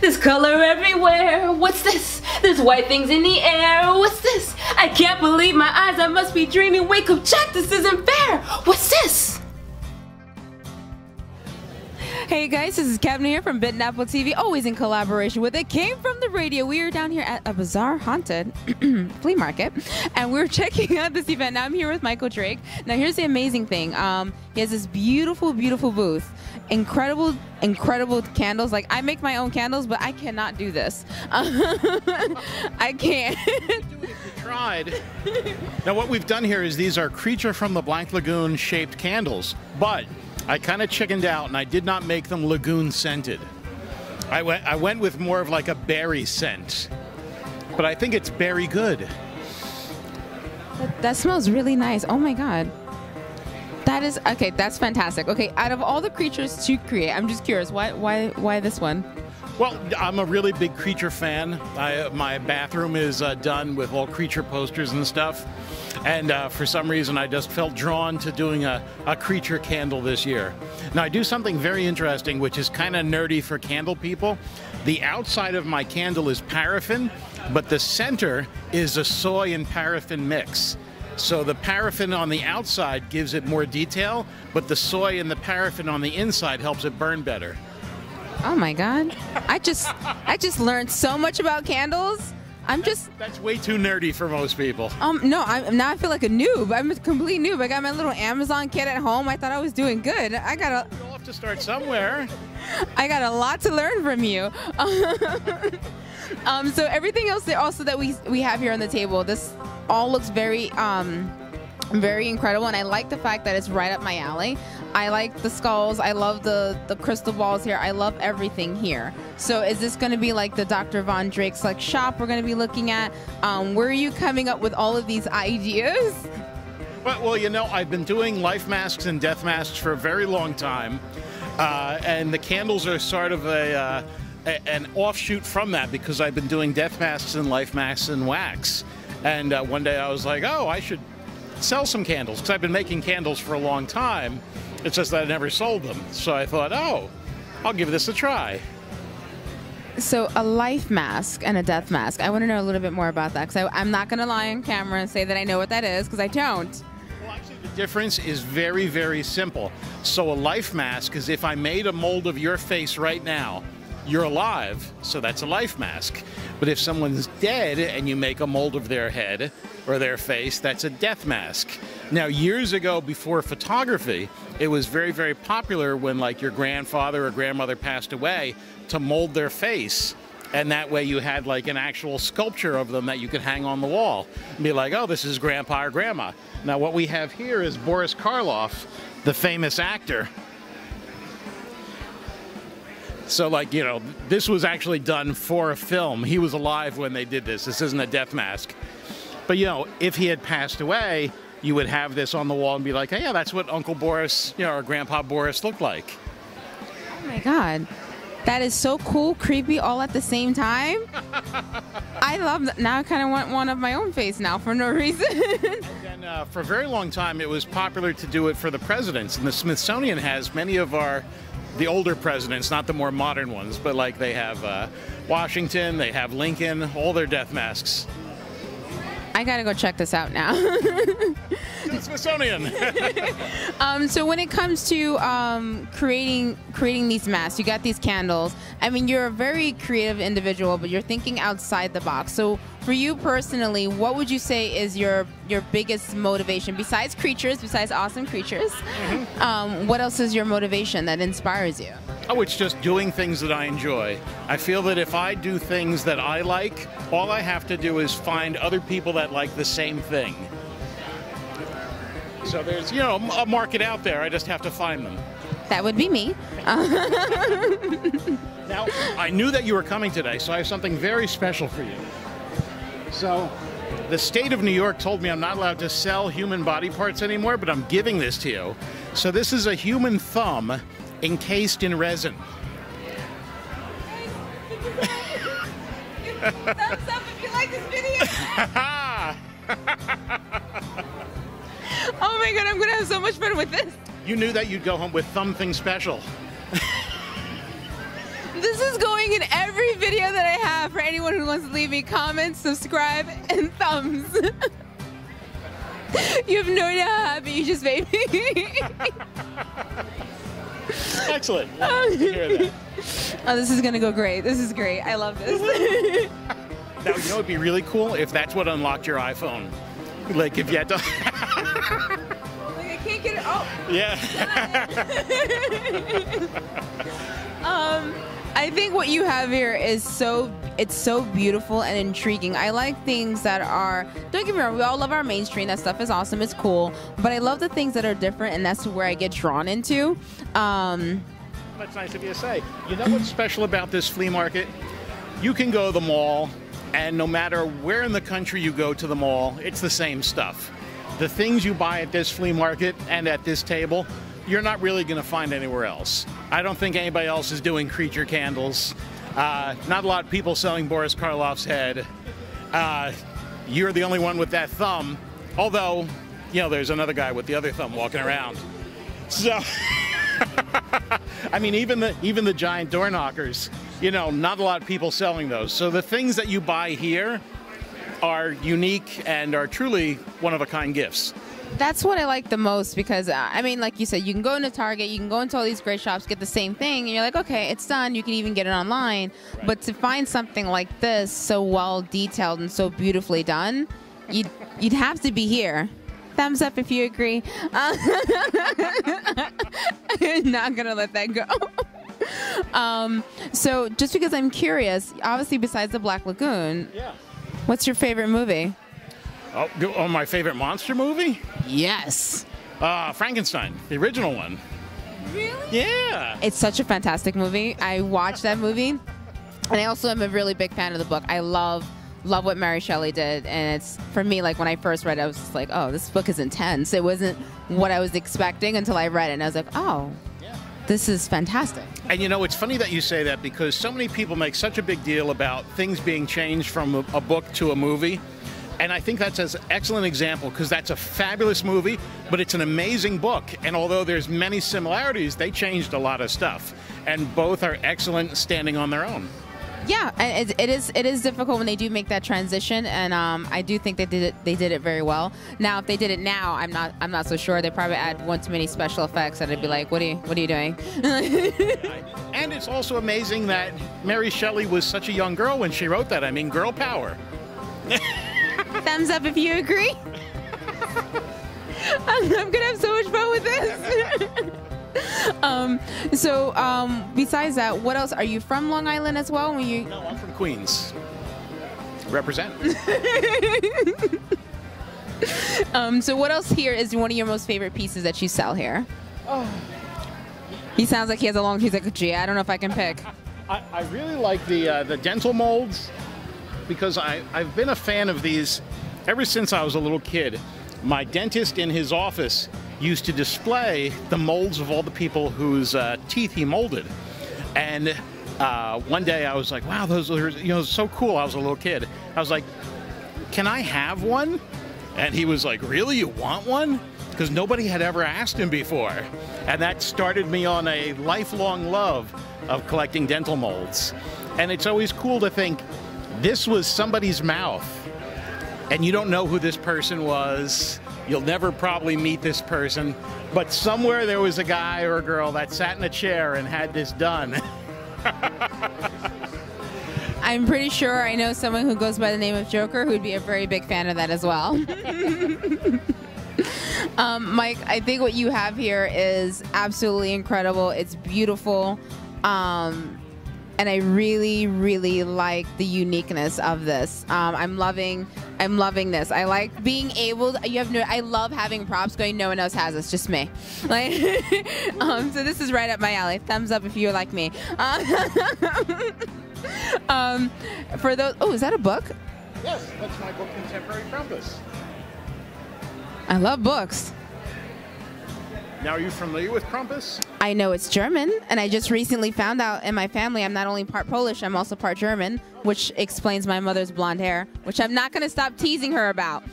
There's color everywhere. What's this? There's white things in the air. What's this? I can't believe my eyes. I must be dreaming. Wake up, Jack. This isn't fair. What's this? Hey guys, this is CADMA here from Apple TV, always in collaboration with It Came From The Radio. We are down here at a bizarre haunted flea market, and we're checking out this event. Now I'm here with Michael Drake. Now here's the amazing thing. He has this beautiful, beautiful booth. Incredible candles. Like, I make my own candles, but I cannot do this. I can't. We tried. Now what we've done here is these are Creature from the Black Lagoon shaped candles, but I kind of chickened out and I did not make them lagoon scented. I went with more of like a berry scent, but I think it's berry good. That smells really nice. Oh my God. That is, okay, that's fantastic. Okay, out of all the creatures to create, I'm just curious, why this one? Well, I'm a really big creature fan. My bathroom is done with all creature posters and stuff. And for some reason, I just felt drawn to doing a creature candle this year. Now, I do something very interesting, which is kind of nerdy for candle people. The outside of my candle is paraffin, but the center is a soy and paraffin mix. So the paraffin on the outside gives it more detail, but the soy and the paraffin on the inside helps it burn better. Oh my God. I just learned so much about candles. That's way too nerdy for most people. No, now I feel like a noob. I'm a complete noob. I got my little Amazon kit at home. I thought I was doing good. You'll have to start somewhere. I got a lot to learn from you. So everything else that we have here on the table, this all looks very incredible, and I like the fact that it's right up my alley. I like the skulls. I love the crystal balls here. I love everything here. So is this going to be like the Dr. VonDrake's like shop we're going to be looking at? Where are you coming up with all of these ideas? Well, you know, I've been doing life masks and death masks for a very long time, and the candles are sort of an offshoot from that, because I've been doing death masks and life masks in wax. And one day I was like, oh, I should sell some candles, because I've been making candles for a long time. It's just that I never sold them. So I thought, oh, I'll give this a try. So a life mask and a death mask. I want to know a little bit more about that, because I'm not going to lie on camera and say that I know what that is, because I don't. Well, actually, the difference is very, very simple. So a life mask is if I made a mold of your face right now, you're alive, so that's a life mask. But if someone's dead and you make a mold of their head or their face, that's a death mask. Now, years ago, before photography, it was very, very popular when like your grandfather or grandmother passed away to mold their face. And that way you had like an actual sculpture of them that you could hang on the wall and be like, oh, this is grandpa or grandma. Now, what we have here is Boris Karloff, the famous actor. So, like, you know, this was actually done for a film. He was alive when they did this. This isn't a death mask. But, you know, if he had passed away, you would have this on the wall and be like, hey, yeah, that's what Uncle Boris, you know, or Grandpa Boris looked like. Oh, my God. That is so cool, creepy, all at the same time. I love that. Now I kind of want one of my own face now for no reason. And for a very long time, it was popular to do it for the presidents. And the Smithsonian has many of the older presidents, not the more modern ones, but like they have Washington, they have Lincoln, all their death masks. I gotta go check this out now. To the Smithsonian. So when it comes to creating these masks, you got these candles. I mean, you're a very creative individual, but you're thinking outside the box. So for you personally, what would you say is your biggest motivation besides creatures, besides awesome creatures? Mm-hmm. What else is your motivation that inspires you? Oh, it's just doing things that I enjoy. I feel that if I do things that I like, all I have to do is find other people that like the same thing. So there's, you know, a market out there. I just have to find them. That would be me. Now, I knew that you were coming today, so I have something very special for you. So, the state of New York told me I'm not allowed to sell human body parts anymore, but I'm giving this to you. So this is a human thumb encased in resin. Thumbs up if you like this video. Oh my God, I'm gonna have so much fun with this. You knew that you'd go home with something special. This is going in every video that I have for anyone who wants to leave me comments, subscribe, and thumbs. You have no idea how happy you just made me. Excellent. Love to hear that. Oh, this is going to go great. This is great. I love this. Now, you know it'd be really cool if that's what unlocked your iPhone. Like if you had to... Like, I can't get it. Oh. Yeah. I think what you have here is it's so beautiful and intriguing. I like things that are, don't get me wrong, we all love our mainstream. That stuff is awesome. It's cool. But I love the things that are different, and that's where I get drawn into. That's nice of you to say. You know what's special about this flea market? You can go to the mall, and no matter where in the country you go to the mall, it's the same stuff. The things you buy at this flea market and at this table, you're not really going to find anywhere else. I don't think anybody else is doing creature candles. Not a lot of people selling Boris Karloff's head. You're the only one with that thumb, although, you know, there's another guy with the other thumb walking around. So, I mean, even the giant door knockers, you know, not a lot of people selling those. So the things that you buy here are unique and are truly one-of-a-kind gifts. That's what I like the most because, I mean, like you said, you can go into Target, you can go into all these great shops, get the same thing, and you're like, okay, it's done. You can even get it online. Right. But to find something like this so well detailed and so beautifully done, you'd have to be here. Thumbs up if you agree. I'm not going to let that go. So just because I'm curious, obviously besides the Black Lagoon, Yeah. what's your favorite movie? Oh, my favorite monster movie? Yes. Frankenstein, the original one. Really? Yeah. It's such a fantastic movie. I watched that movie, and I also am a really big fan of the book. I love what Mary Shelley did, and it's, for me, like when I first read it, I was just like, oh, this book is intense. It wasn't what I was expecting until I read it, and I was like, oh, this is fantastic. And you know, it's funny that you say that because so many people make such a big deal about things being changed from a book to a movie. And I think that's an excellent example because that's a fabulous movie, but it's an amazing book. And although there's many similarities, they changed a lot of stuff. And both are excellent standing on their own. Yeah, and it is difficult when they do make that transition, and I do think they did it very well. Now, if they did it now, I'm not so sure. They probably add one too many special effects, and I'd be like, what are you doing? And it's also amazing that Mary Shelley was such a young girl when she wrote that. I mean, girl power. Thumbs up if you agree. I'm gonna have so much fun with this. So besides that, what else? Are you from Long Island as well? No, I'm from Queens. Represent. So what else here is one of your most favorite pieces that you sell here? Oh. He sounds like he has a long. He's like, gee, I don't know if I can pick. I really like the dental molds because I've been a fan of these ever since I was a little kid. My dentist in his office used to display the molds of all the people whose teeth he molded. And one day I was like, wow, those are so cool. I was a little kid. I was like, can I have one? And he was like, really, you want one? Because nobody had ever asked him before. And that started me on a lifelong love of collecting dental molds. And it's always cool to think, this was somebody's mouth, and you don't know who this person was. You'll never probably meet this person, but somewhere there was a guy or a girl that sat in a chair and had this done. I'm pretty sure I know someone who goes by the name of Joker who'd be a very big fan of that as well. Mike, I think what you have here is absolutely incredible. It's beautiful. And I really, really like the uniqueness of this. I'm loving this. I like being able to, I love having props going, no one else has this, just me. Like, so this is right up my alley. Thumbs up if you're like me. For those, oh, is that a book? Yes, that's my book, Contemporary Krampus. I love books. Now, are you familiar with Krampus? I know it's German, and I just recently found out in my family I'm not only part Polish, I'm also part German, which explains my mother's blonde hair, which I'm not going to stop teasing her about.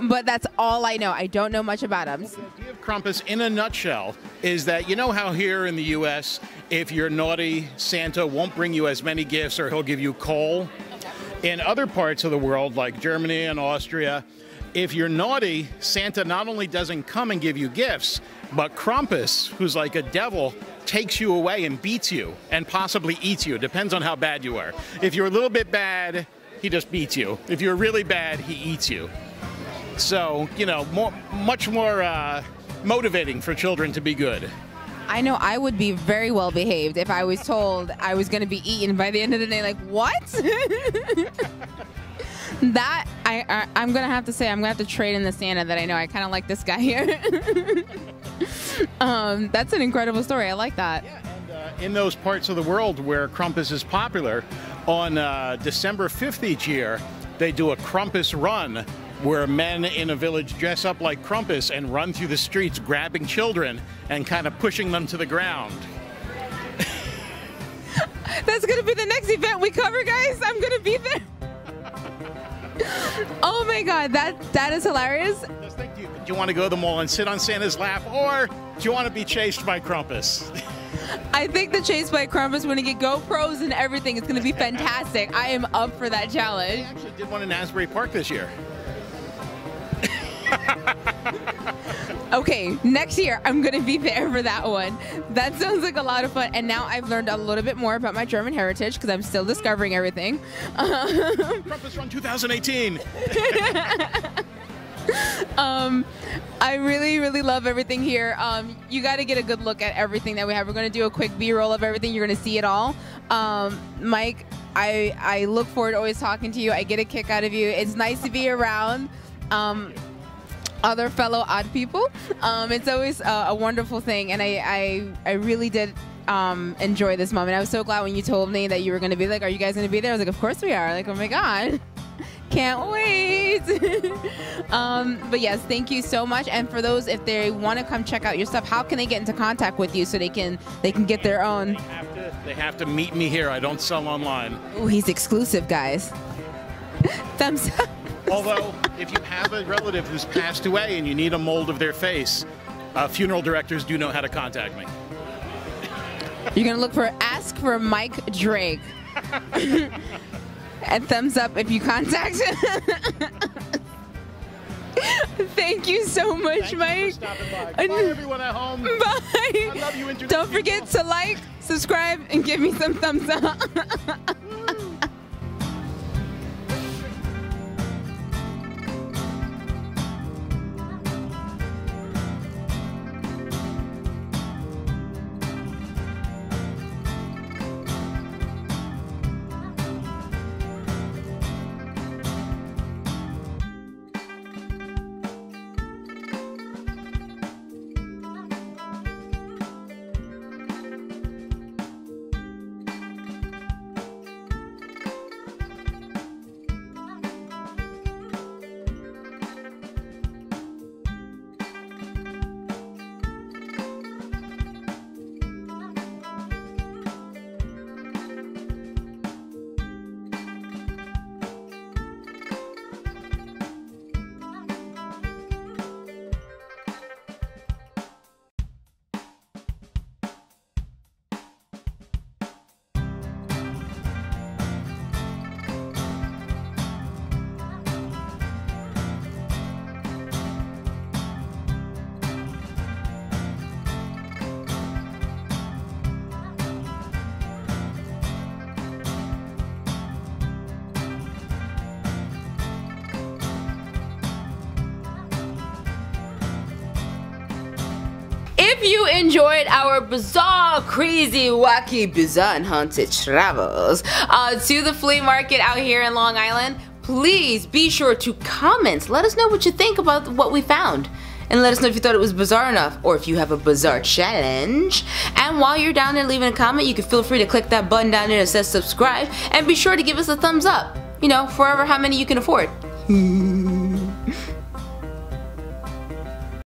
but that's all I know. I don't know much about them. The idea of Krampus, in a nutshell, is that you know how here in the U.S., if you're naughty, Santa won't bring you as many gifts or he'll give you coal? In other parts of the world, like Germany and Austria, if you're naughty, Santa not only doesn't come and give you gifts, but Krampus, who's like a devil, takes you away and beats you and possibly eats you. Depends on how bad you are. If you're a little bit bad, he just beats you. If you're really bad, he eats you. So, you know, much more motivating for children to be good. I know I would be very well behaved if I was told I was going to be eaten by the end of the day. Like, what? That, I'm going to have to say, I'm going to have to trade in the Santa that I know. I kind of like this guy here. That's an incredible story. I like that. Yeah, and in those parts of the world where Krampus is popular, on December 5th each year, they do a Krampus run, where men in a village dress up like Krampus and run through the streets grabbing children and kind of pushing them to the ground. That's going to be the next event we cover, guys. I'm going to be there. Oh my God, that is hilarious. Just think, do you want to go to the mall and sit on Santa's lap, or do you want to be chased by Krampus? I think the chase by Krampus, when you get GoPros and everything, it's going to be fantastic. I am up for that challenge. I actually did one in Asbury Park this year. Okay, next year I'm going to be there for that one. That sounds like a lot of fun. And now I've learned a little bit more about my German heritage because I'm still discovering everything. Krampus Run 2018. I really, really love everything here. You got to get a good look at everything that we have. We're going to do a quick B-roll of everything. You're going to see it all. Mike, I look forward to always talking to you. I get a kick out of you. It's nice to be around other fellow odd people. It's always a wonderful thing, and I really did enjoy this moment. I was so glad when you told me that you were going to be like, are you guys going to be there? I was like, of course we are. Like, oh my God. Can't wait. But yes, thank you so much. And for those, if they want to come check out your stuff, how can they get into contact with you so they can get their own? They have to meet me here. I don't sell online. Oh, he's exclusive, guys. Thumbs up. Although, if you have a relative who's passed away and you need a mold of their face, funeral directors do know how to contact me. You're going to look for Ask for Mike Drake. And thumbs up if you contact him. Thank you so much, Mike. Bye, everyone at home. Bye. I love you, Internet Don't forget to like, subscribe, and give me some thumbs up. If you enjoyed our bizarre, crazy, wacky, bizarre, and haunted travels to the flea market out here in Long Island, please be sure to comment. Let us know what you think about what we found. And let us know if you thought it was bizarre enough, or if you have a bizarre challenge. And while you're down there leaving a comment, you can feel free to click that button down there that says subscribe, and be sure to give us a thumbs up. You know, forever how many you can afford.